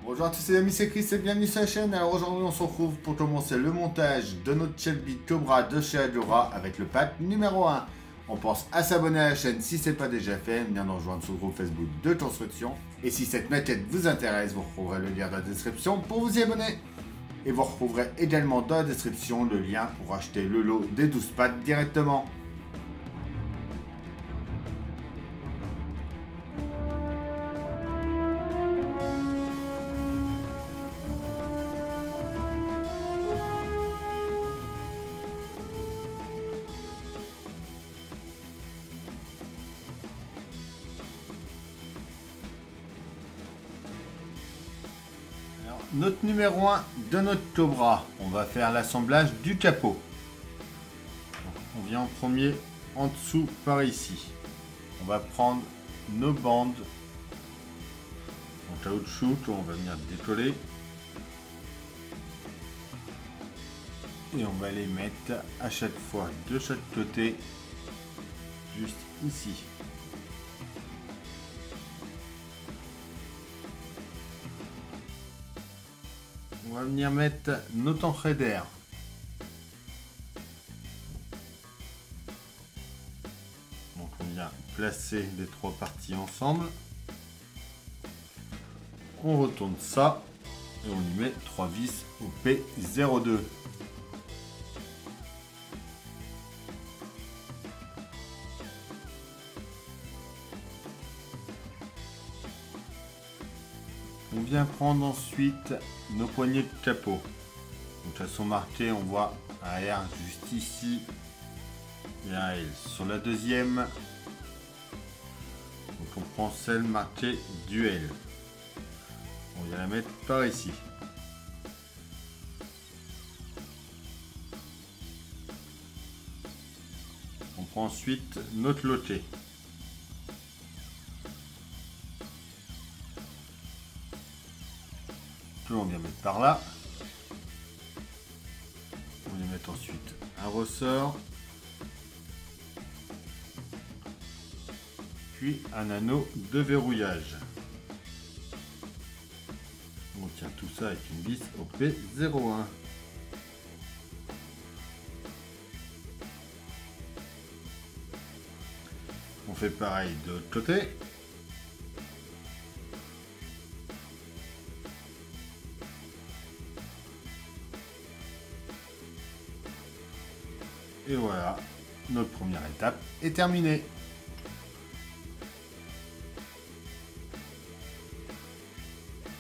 Bonjour à tous les amis, c'est Chris et bienvenue sur la chaîne. Alors aujourd'hui on se retrouve pour commencer le montage de notre Shelby Cobra de chez Adora avec le pack numéro 1. On pense à s'abonner à la chaîne si ce n'est pas déjà fait, venir nous rejoindre sur le groupe Facebook de construction. Et si cette maquette vous intéresse, vous retrouverez le lien dans la description pour vous y abonner. Et vous retrouverez également dans la description le lien pour acheter le lot des 12 pattes directement. Notre numéro 1 de notre Cobra, on va faire l'assemblage du capot. On vient en premier en dessous par ici. On va prendre nos bandes en caoutchouc qu'on va venir décoller. Et on va les mettre à chaque fois de chaque côté, juste ici. On va venir mettre notre entrée d'air. Donc on vient placer les trois parties ensemble. On retourne ça et on y met 3 vis au P02. On vient prendre ensuite nos poignées de capot. Donc elles sont marquées, on voit un R juste ici et un L sur la deuxième. Donc on prend celle marquée du L. On vient la mettre par ici. On prend ensuite notre loquet. On vient mettre par là. On vient mettre ensuite un ressort. Puis un anneau de verrouillage. On tient tout ça avec une vis au P01. On fait pareil de l'autre côté. Et voilà, notre première étape est terminée.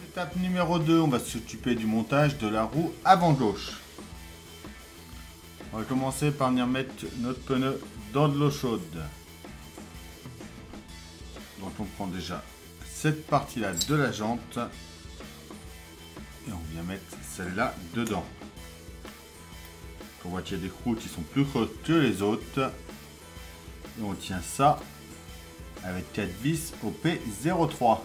Étape numéro 2, on va s'occuper du montage de la roue avant gauche. On va commencer par venir mettre notre pneu dans de l'eau chaude. Donc on prend déjà cette partie-là de la jante et on vient mettre celle-là dedans. On voit qu'il y a des trous qui sont plus creux que les autres. Et on tient ça avec 4 vis au P03.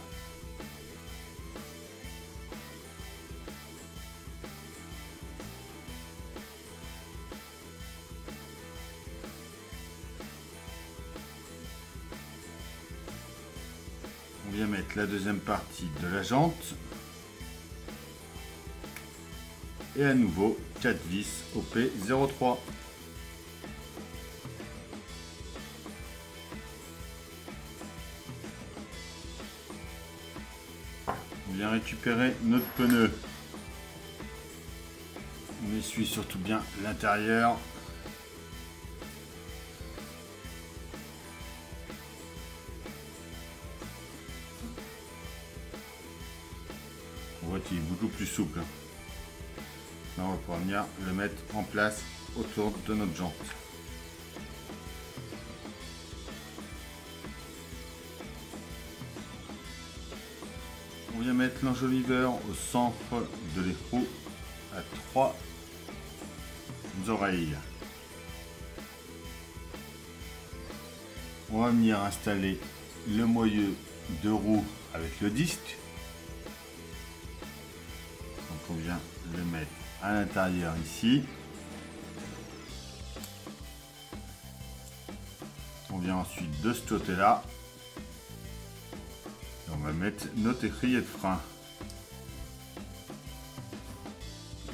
On vient mettre la deuxième partie de la jante. Et à nouveau 4 vis au P03. On vient récupérer notre pneu. On essuie surtout bien l'intérieur. On voit qu'il est beaucoup plus souple. Là, on va pouvoir venir le mettre en place autour de notre jante. On vient mettre l'enjoliveur au centre de l'écrou à 3 oreilles. On va venir installer le moyeu de roue avec le disque. Donc on vient le mettre à l'intérieur ici. On vient ensuite de ce côté là on va mettre notre étrier de frein.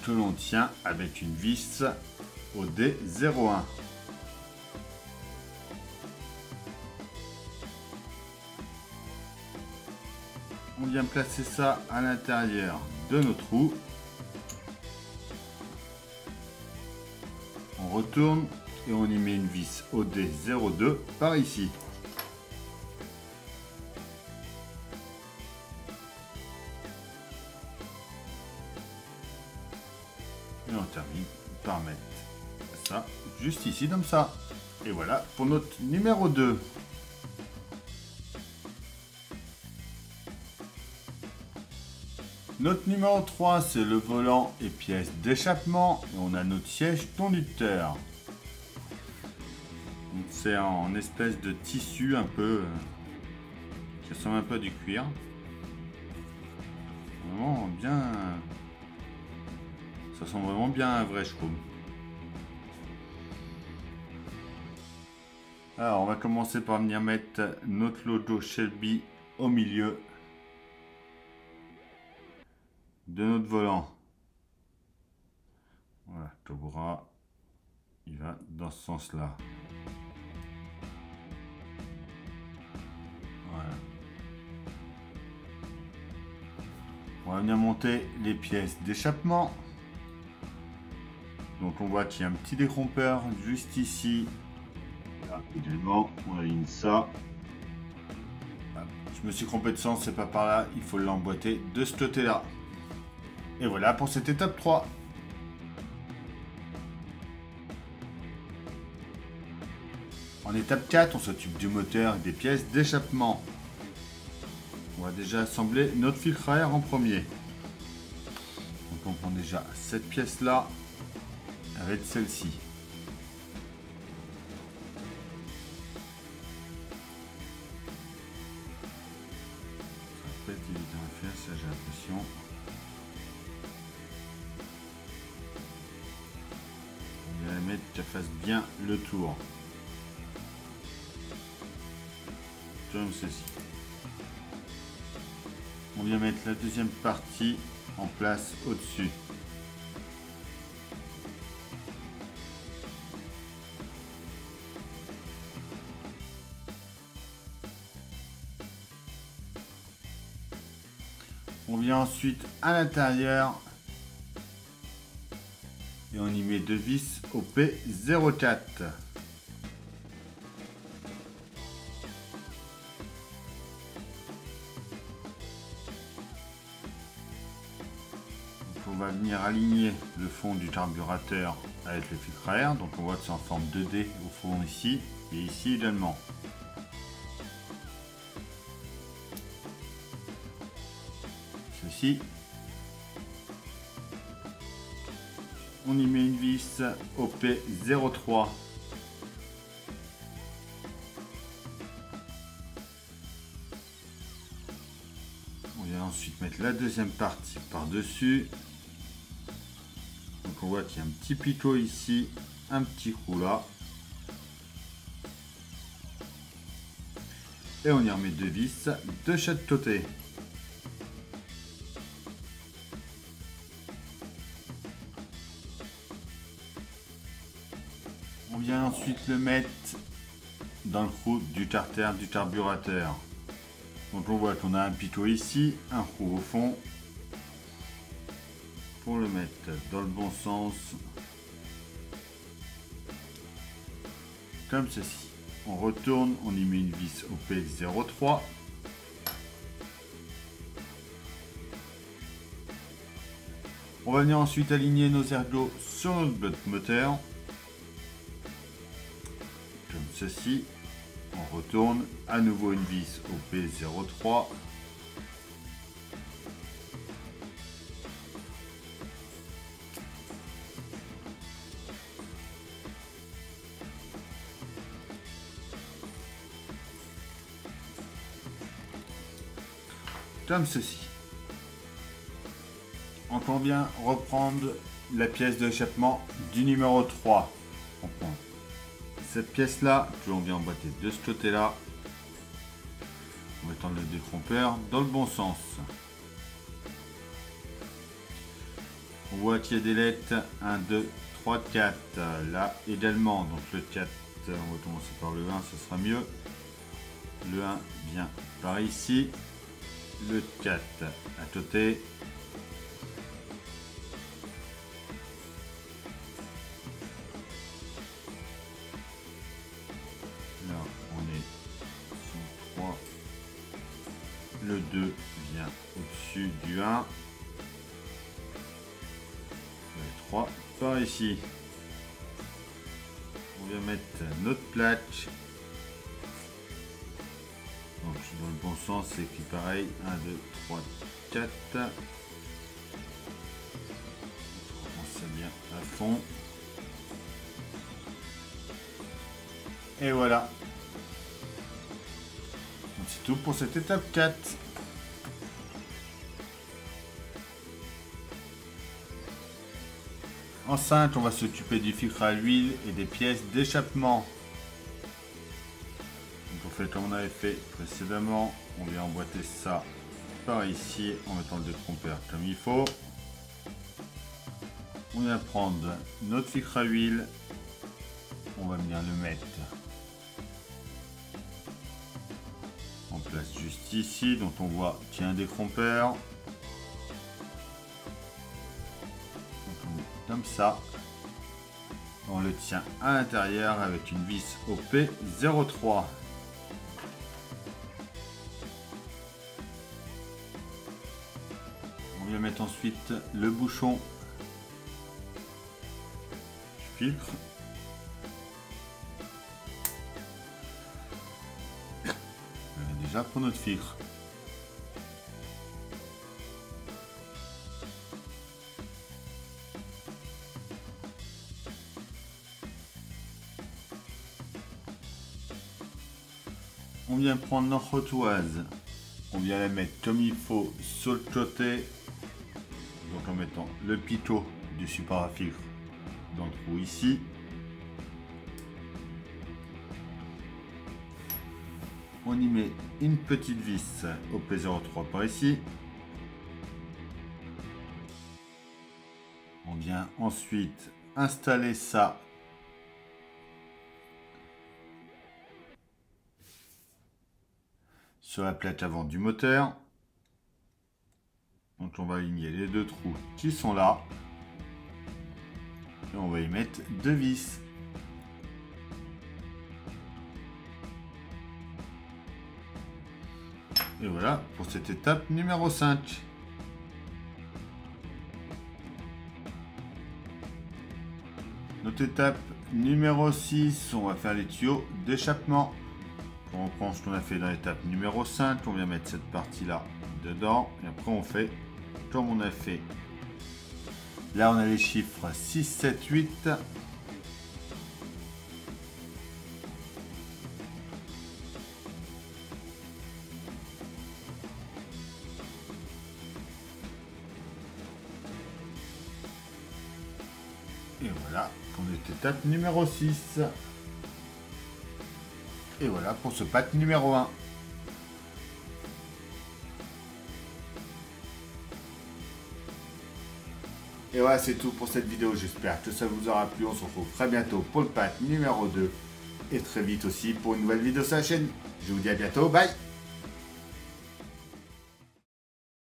que l'on tient avec une vis au D01. On vient placer ça à l'intérieur de nos trous. On retourne et on y met une vis au D02 par ici. Et on termine par mettre ça juste ici comme ça. Et voilà pour notre numéro 2. Notre numéro 3, c'est le volant et pièces d'échappement. Et on a notre siège conducteur. C'est en espèce de tissu un peu qui ressemble un peu à du cuir. Vraiment bien. Ça ressemble vraiment bien à un vrai chaume. Alors on va commencer par venir mettre notre logo Shelby au milieu de notre volant. Voilà, le bras il va dans ce sens là. Voilà. On va venir monter les pièces d'échappement. Donc on voit qu'il y a un petit décrompeur juste ici. Là également on aligne ça. Je me suis trompé de sens, c'est pas par là, il faut l'emboîter de ce côté là. Et voilà pour cette étape 3. En étape 4, on s'occupe du moteur et des pièces d'échappement. On va déjà assembler notre filtre à air en premier. Donc on prend déjà cette pièce là avec celle-ci. Ça peut être évident à faire, ça j'ai l'impression. On va la mettre qu'elle fasse bien le tour. Comme ceci. On vient mettre la deuxième partie en place au-dessus. On vient ensuite à l'intérieur et on y met deux vis au P04. On va venir aligner le fond du carburateur avec le filtre à air. Donc on voit que c'est en forme 2D au fond ici et ici également. Ceci. On y met une vis au P03. On vient ensuite mettre la deuxième partie par-dessus. Donc on voit qu'il y a un petit picot ici, un petit trou là. Et on y remet deux vis de chaque côté. On vient ensuite le mettre dans le trou du carter du carburateur. Donc on voit qu'on a un picot ici, un trou au fond. Pour le mettre dans le bon sens, comme ceci. On retourne, on y met une vis au P03. On va venir ensuite aligner nos ergots sur notre bloc moteur. Comme ceci. On retourne, à nouveau une vis au P03. Comme ceci. Donc on vient reprendre la pièce d'échappement du numéro 3. On prend cette pièce là, que l'on vient emboîter de ce côté là, en mettant le détrompeur dans le bon sens. On voit qu'il y a des lettres 1, 2, 3, 4. Là également, donc le 4, on va commencer par le 1, ce sera mieux. Le 1 vient par ici. Le 4 à côté. Là, on est sur 3. Le 2 vient au-dessus du 1. Le 3 par ici. On vient mettre notre plaque. Donc je suis dans le bon sens, c'est écrit pareil. 1, 2, 3, 4. On commence bien à fond. Et voilà. C'est tout pour cette étape 4. En 5, on va s'occuper du filtre à huile et des pièces d'échappement. Donc on fait comme on avait fait précédemment. On vient emboîter ça par ici en mettant le détrompeur comme il faut. On vient prendre notre filtre à huile. On va venir le mettre en place juste ici. Donc on voit qu'il y a un détrompeur. Comme ça, on le tient à l'intérieur avec une vis OP03. On vient mettre ensuite le bouchon du filtre. Déjà pour notre filtre. On vient prendre notre rotoise, on vient la mettre comme il faut sur le côté, donc en mettant le pitot du support à filtre dans le trou ici. On y met une petite vis au P03 par ici. On vient ensuite installer ça sur la plaque avant du moteur. Donc on va aligner les deux trous qui sont là. Et on va y mettre deux vis. Et voilà pour cette étape numéro 5. Notre étape numéro 6, on va faire les tuyaux d'échappement. On reprend ce qu'on a fait dans l'étape numéro 5, on vient mettre cette partie-là dedans, et après on fait comme on a fait. Là on a les chiffres 6, 7, 8. Et voilà pour notre étape numéro 6. Et voilà pour ce pack numéro 1. Et voilà, c'est tout pour cette vidéo. J'espère que ça vous aura plu. On se retrouve très bientôt pour le pack numéro 2. Et très vite aussi pour une nouvelle vidéo sur la chaîne. Je vous dis à bientôt. Bye!